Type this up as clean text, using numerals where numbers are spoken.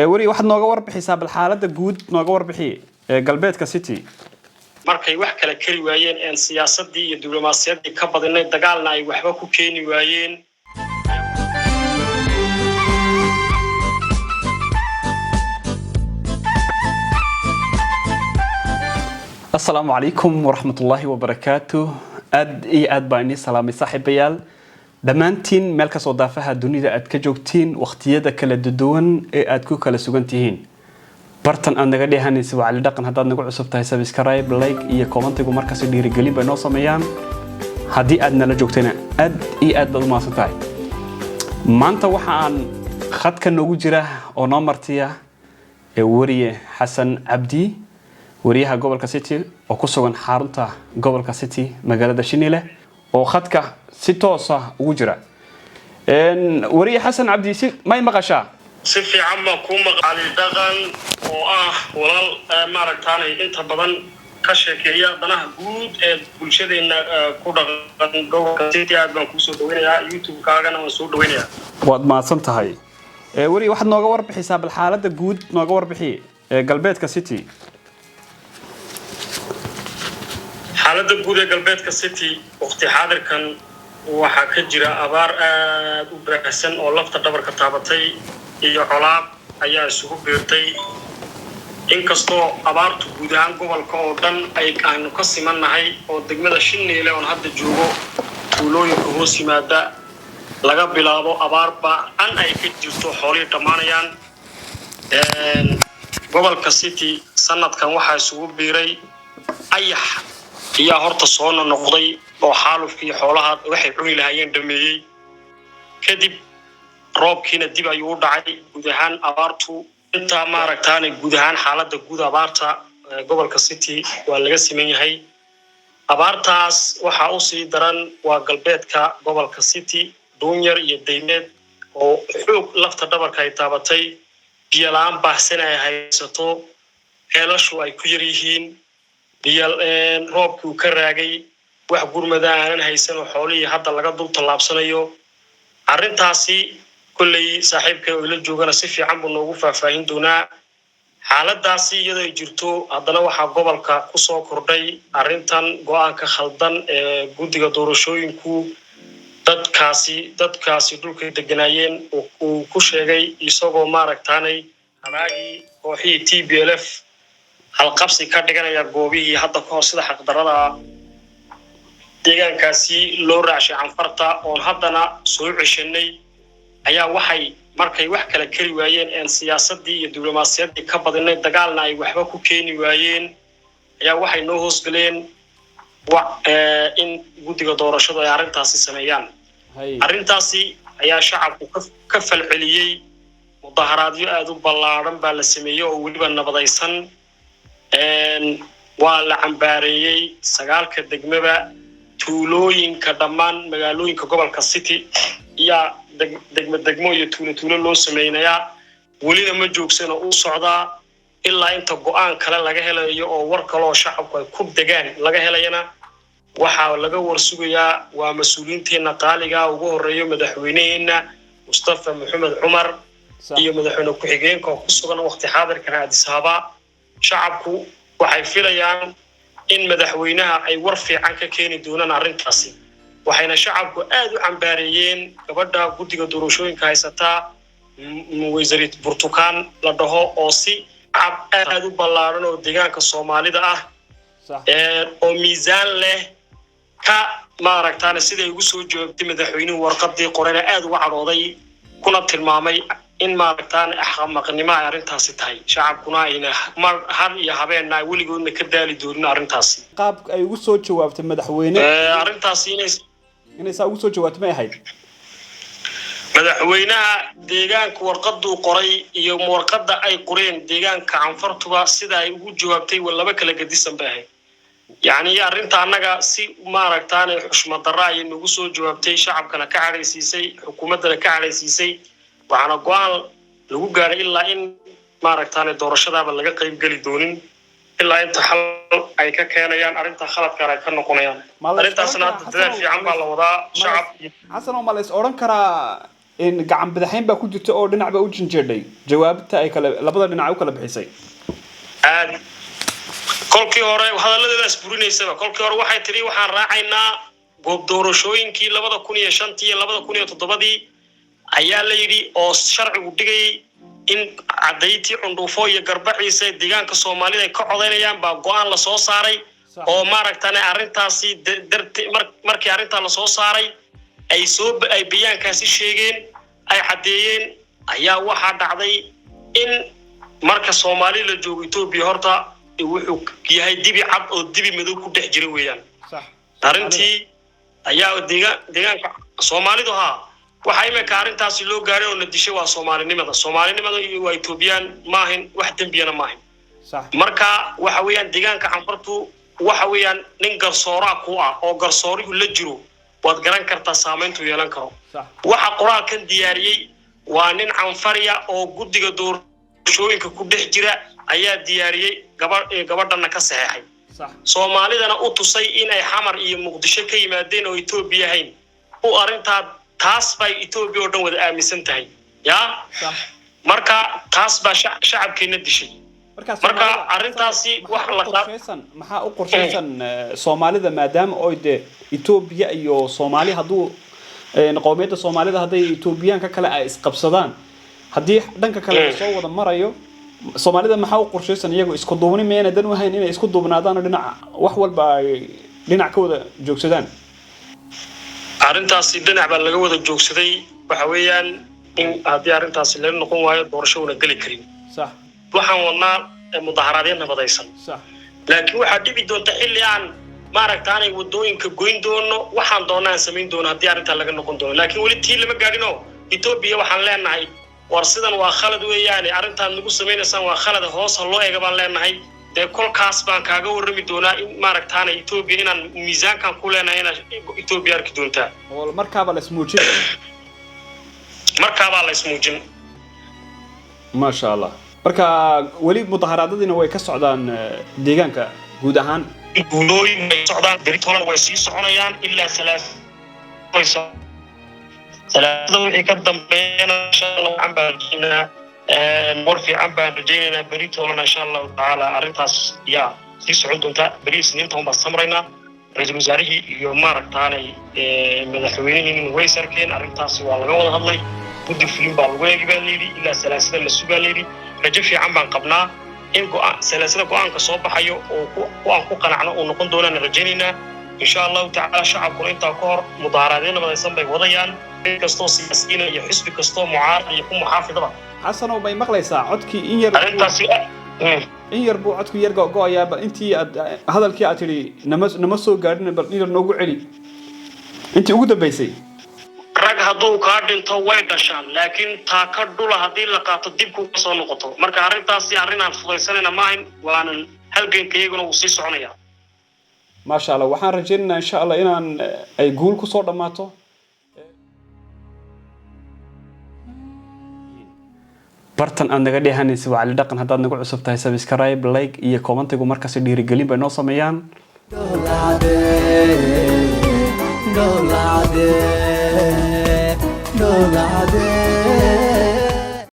wari waxaad nooga warbixisaa bal xaaladda guud nooga warbixi galbeedka city markay wax kala kari waayeen in siyaasadii iyo diblomaasiyadii ka badinay dagaalna ay waxba ku keeni waayeen. السلام عليكم ورحمة الله وبركاته أد باني سلامي صاحبيال دمانتين ملك صدافها دنيا أد كجوكتين واختيادة كلا ددون أد كو كلا سوغنتيهين برتن أن نغدي هاني سوا على دقن هداد نقول عصبتها سبسكرايب لايك إيا كومنتيكو مركز ديري قليبا نوصا ميان هدي أدنا لجوكتين أد بدو ماسنتاي مانتا وحان خدك نوغو جيره أو نومرتيا وريه حسن عبدي وريها gobolka city oo ku sugan xarunta gobolka city magaalada Shinile oo khadka si toos ah ugu jira wariye Xasan Cabdi may maqashaa si fiican ma ku maqalay dhaqan oo ah walaal maaragtaanay inta badan ka sheekeeya danaha guud ee bulshadeena ku dhaqan gobolka city aad baan ku soo dhaweynayaa YouTube kaagana waan soo dhaweynayaa waad maasan tahay wariye waxaad nooga warbixisaa bal xaaladda guud nooga warbixi galbeedka city xaaladda guud ee galbeedka city waqti xaadirkan waxa ka jira abaar aad u baahsan oo lafta dhabarka taabatay iyo colaad ayaa isugu beertay inkastoo abaartu guud ahaan gobolka oo dhan ay aanu ka simanahay oo degmada Shinile oo hadda joogo tuulooyinka hoos yimaada laga bilaabo abaarba an ay ka jirto xoolihii dhamaanayaan gobolka city sanadkan waxa isugu beeray ayax iyo horta soo noqday oo xaalufkii xoolaha waxay cuni lahaayeen dhameeyay kadib roobkiina dib ayuu u dhacay guud ahaan abaartu inta maaragtaanay guud ahaan xaaladda guud abaarta gobolka city waa laga siman yahay abaartaas waxa uu sii daran waa galbeedka gobolka city duunyar iyo deymeed oo xoog lafta dhabarka ay taabatay biyo la'aan baahsan ay haysato heelashu ay ku yar yihiin roobku ka raagay wax gurmada aan haysan oo xoolihii hadda laga dul talaabsanayo arintaasi kulay saaxiibka oo la joogana si fiican buu noogu faahfaahin doonaa xaaladaasi iyadoo jirto haddana waxa gobolka ku soo kordhay arintan go'aanka khaldan ee guddiga doorashooyinku dadkaasi dhulka deganaayeen oo ku sheegay isagoo maaragtaanay haraagii kooxii TPLF hal qabsi ka dhiganaya goobihii hadda ka hor sida xaq darada deegaankaasi loo raashay anfarta oo haddana soo cishanay ayaa waxay markay wax kala kari waayeen in siyaasadii iyo diblomaasiyadii ka badinay dagaalna ay waxba ku keeni waayeen ayaa waxay noo hoos galeen in guddiga doorashada ay arintaasi sameeyaan arintaasi ayaa shacabku ka falceliyay mudaharaadyo aad u ballaaran baa la sameeyay oo waliba nabadaysan waa la cambaareeyay sagaalka degmada tuulooyinka dhammaan magaalooyinka gobolka city iyo degmo iyo tuulo loo sameeyay walina ma joogsan oo u socda ilaa inta go'aan kale laga helayo oo war kale oo shacabku ay ku degaan laga helayna waxa laga warsugayaa waa mas'uuliyiinteena qaaliga ugu horeeyo madaxweynaheena Mustafa Maxamed Umar iyo madaxweyne ku-xigeenka oo ku sugan waqti xaadirkan Addis Ababa shacabku waxay filayaan in madaxweynaha ay war fiican ka keeni doonaan arintaasi waxayna shacabku aad u cambaareeyeen gabadha guddiga doorashooyinka haysata wasiirat Burtukaan la dhaho oo si aad u ballaaran oo deegaanka Soomaalida ah oo miisaan leh ka maaragtaan siday ugu soo joogtay madaxweynuhu warqadii qorayna aad uga cadhooday kuna tilmaamay in maaragtaan axmaqnimo ay arintaasi tahay shacabkuna ayna har iyo habeenna weligoodna ka daali doonin arintaasi qaab ay ugu soo jawaabtay madaxweyne arintaasi inay saa ugu soo jawaabtay ma ahayd madaxweynaha deegaanka warqaduu qoray iyo warqada ay qoreen deegaanka anfartuba sida ay ugu jawaabtay laba kala gadisan baa ahayd يعني أرنت عنك سي ما ركتان حشمة الرأي إنه جسوا جوابتي شعب كنا كعلي سيسي حكومتنا كعلي سيسي وعنا قال لو جار إلا إن ما ركتان الدور الشباب اللي قريب قلي دونين إلا أنت حل أي كان يعني أرنت خلط كرا كنا قنيان أرنت سنة تدري في عمل الوضع شعب حسنا وما ليس أوران كرا in gacan badaxayn baa ku jirta oo dhinacba u jinjeedhay jawaabta ay kala labada dhinac u kala bixisay aad kolkii hore hadaladeeda isburinaysa kolkii hore waxay tiri waxaan raacaynaa goob doorashooyinkii 2005 iyo 2007 ayaa la yiri oo sharcigu dhigay in cadayti cundufo iyo garbaciisa deegaanka Soomaalida ay ka codeynayaan baa go'aan la soo saaray oo maaragtay arintaasi markii arinta la soo saaray ay biyaankaasi sheegeen ay cadeeyeen ayaa waxa dhacday in marka Soomaaliya la joogo Itoobiya horta wuxuu yahay dibi cad oo dibi madow ku dhex jira weeyaan sax arintii ayaa deegaanka Soomaalidu waxa imika arintaasi loo gaaray oo nadishay waa Soomaalinimada iyo waa Itoobiyaan maahin wax dambiyana maahin sax marka waxa weeyaan deegaanka Canfartu waxa weeyaan nin garsoora ku ah oo garsoorigu la jiro waad garan kartaa saameyntu yeelan karo waxa qoraalkan diyaariyay waa nin Canfariya oo guddiga doorashooyinka ku dhex jira ayaa diyaariyay gabadhana ka saxeexay Soomaalidana u tusay in ay xamar iyo Muqdisho ka yimaadeen oo Itoobiya ahayn oo arinta taas bay Itoobiya oo dhan wada aaminsan tahay marka taas baa shacabkeena dishay marka arintaasi wax la qorsheysan maxaa u qorsheysan Soomaalida maadaama oo Itoobiya iyo Soomaali haduu qowmiyadda Soomaalida haday Itoobiyaanka kale ay isqabsadaan hadii dhanka kale soo wada marayo Soomaalida maxaa u qorsheysan iyagu isku duubni meena dan wahayn inay isku duubnaadaan dhinac wax walba ay dhinac ka wada joogsadaan arintaasi dhinac baa laga wada joogsaday waxa weeyaan in hadii arintaasi la noqon waayo doorasho una gali karin sax waxaan wadnaa mudaharaadeen nabadaysan sax laakiin waxa dhibi doonta xilli aan maaragtaanay wadooyinka goyn doono waxaan doonaan sameyn doono hadii arinta laga noqon doono laakiin wali tii lama gaadino Itoobiya waxaan leenahay war sidan waa khalad weeyaan arintan lagu sameynaysan waa khalad hoos loo eega baan leenahay de kolkaas baan kaaga warrami doonaa in maaragtaanay Itoobiya inaan miisaankan ku leenahay in Itoobiya arki doonta oo markaaba la ismuujin ma sha Allah marka wali mudaharaadadina way ka socdaan deegaanka guud ahaan guulooyin way socdaan beritoona way sii soconayaan ilaa salaasada wixii ka dambeeyana insha Allah aan baajinaa warfi aan baan rajeynaa beritoona insha Allah taala arintaas yaa sii socon doonta bariis ninta uma samrayna ra'iisul wasaarihii iyo maaragtaanay madaxweynihii way sarkeen arintaas waa laga wada hadlay guddi fulin baa lagu eegay leeyahay ilaa salaasada la sugaa leeyahay rajo fiican baan qabnaa in salaasada go'aanka soo baxayo oo aan ku qanacno oo noqon doonaan rajeynayna insha Allah taala shacabku inta ka hor mudaharaadeen nabadaysan bay wadayaan kastoo siyaasiyiin iyo xisbi kastoo mucaarad iyo ku muxaafidaba xasan oo bay maqlaysaa codkii in yar buu codku yar go'ayaa bal intii hadalkii aad tiri nama soo gaadhin bal in yar noogu celi intii ugu dambeysay rag hadduu ka dhinto way dhashaan laakiin taa ka dhula hadii la qaato dib ku soo noqoto marka arintaasi arin aan fudaysanayna maahin waanan halgankeyguna uu sii soconaya ma sha Allah waxaan rajaynaynaa insha Allah inaan ay guul ku soo dhamaato bartan aan naga dheehanaysa waa cali dhaqan haddaad nagu cusub tahay subscribe like iyo commentigu markaas dhiirigelin bay noo sameeyaan dolade